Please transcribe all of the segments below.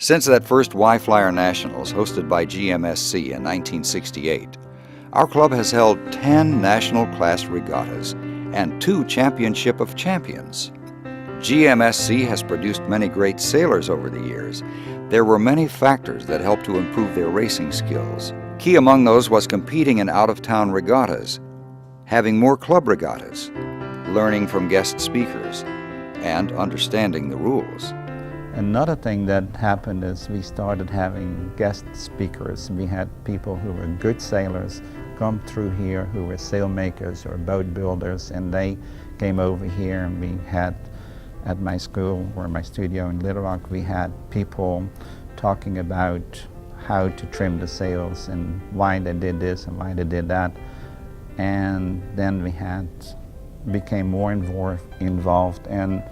Since that first Y-Flyer Nationals hosted by GMSC in 1968, our club has held 10 national class regattas and 2 Championship of Champions. GMSC has produced many great sailors over the years. There were many factors that helped to improve their racing skills. Key among those was competing in out-of-town regattas, having more club regattas, learning from guest speakers, and understanding the rules. Another thing that happened is we started having guest speakers. We had people who were good sailors come through here who were sailmakers or boat builders, and they came over here, and we had at my school or my studio in Little Rock, we had people talking about how to trim the sails and why they did this and why they did that. And then we became more involved, and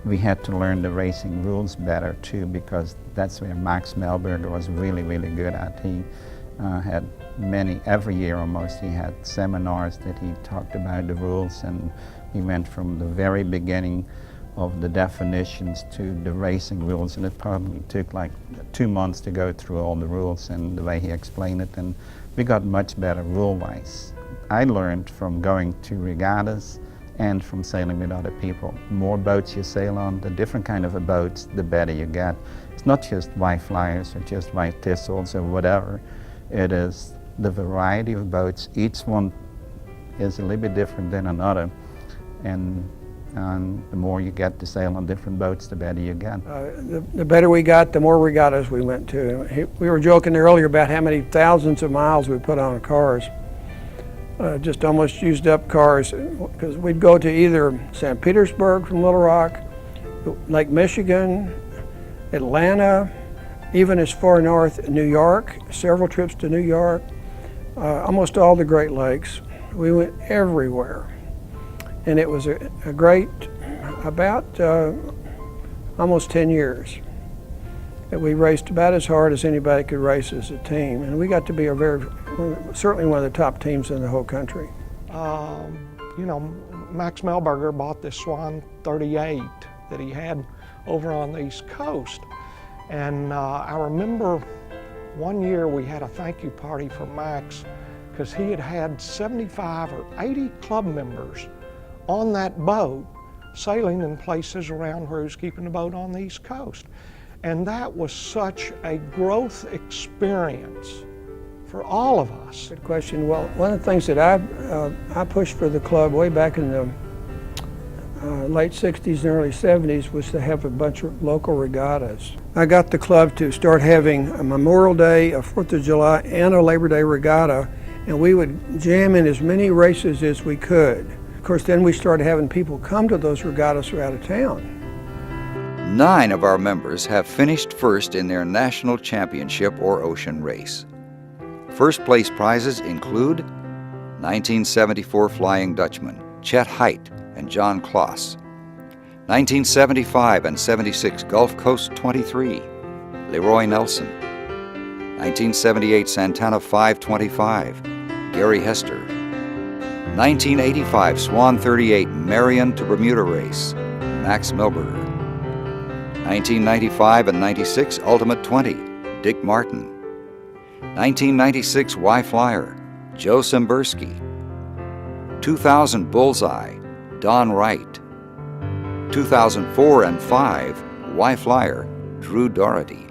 we had to learn the racing rules better too, because that's where Max Melberger was really, really good at. He had every year almost, he had seminars that he talked about the rules, and he went from the very beginning of the definitions to the racing rules, and it probably took like 2 months to go through all the rules and the way he explained it, and we got much better rule-wise. I learned from going to regattas and from sailing with other people. The more boats you sail on, the different kind of boats, the better you get. It's not just white flyers or just white thistles or whatever. It is the variety of boats. Each one is a little bit different than another, and the more you get to sail on different boats, the better you get. The better we got, the more regattas we went to. We were joking earlier about how many thousands of miles we put on cars. Just almost used up cars, because we'd go to either St. Petersburg from Little Rock, Lake Michigan, Atlanta, even as far north, New York, several trips to New York, almost all the Great Lakes. We went everywhere. And it was a great, about almost 10 years that we raced about as hard as anybody could race as a team. And we got to be certainly one of the top teams in the whole country. You know, Max Melberger bought this Swan 38 that he had over on the East Coast. And I remember one year we had a thank you party for Max, because he had 75 or 80 club members on that boat, sailing in places around where he was keeping the boat on the East Coast. And that was such a growth experience for all of us. Good question. Well, one of the things that I pushed for the club way back in the late 60s and early 70s was to have a bunch of local regattas. I got the club to start having a Memorial Day, a 4th of July, and a Labor Day regatta, and we would jam in as many races as we could. Of course, then we started having people come to those regattas from out of town. 9 of our members have finished first in their national championship or ocean race. First place prizes include 1974 Flying Dutchman, Chet Height and John Kloss, 1975 and 76 Gulf Coast 23, Leroy Nelson, 1978 Santana 525, Gary Hester, 1985 Swan 38 Marion to Bermuda race, Max Melberger, 1995 and 96 Ultimate 20, Dick Martin, 1996 Y-Flyer, Joe Simberski, 2000 Bullseye, Don Wright, 2004 and 5 Y-Flyer, Drew Doherty.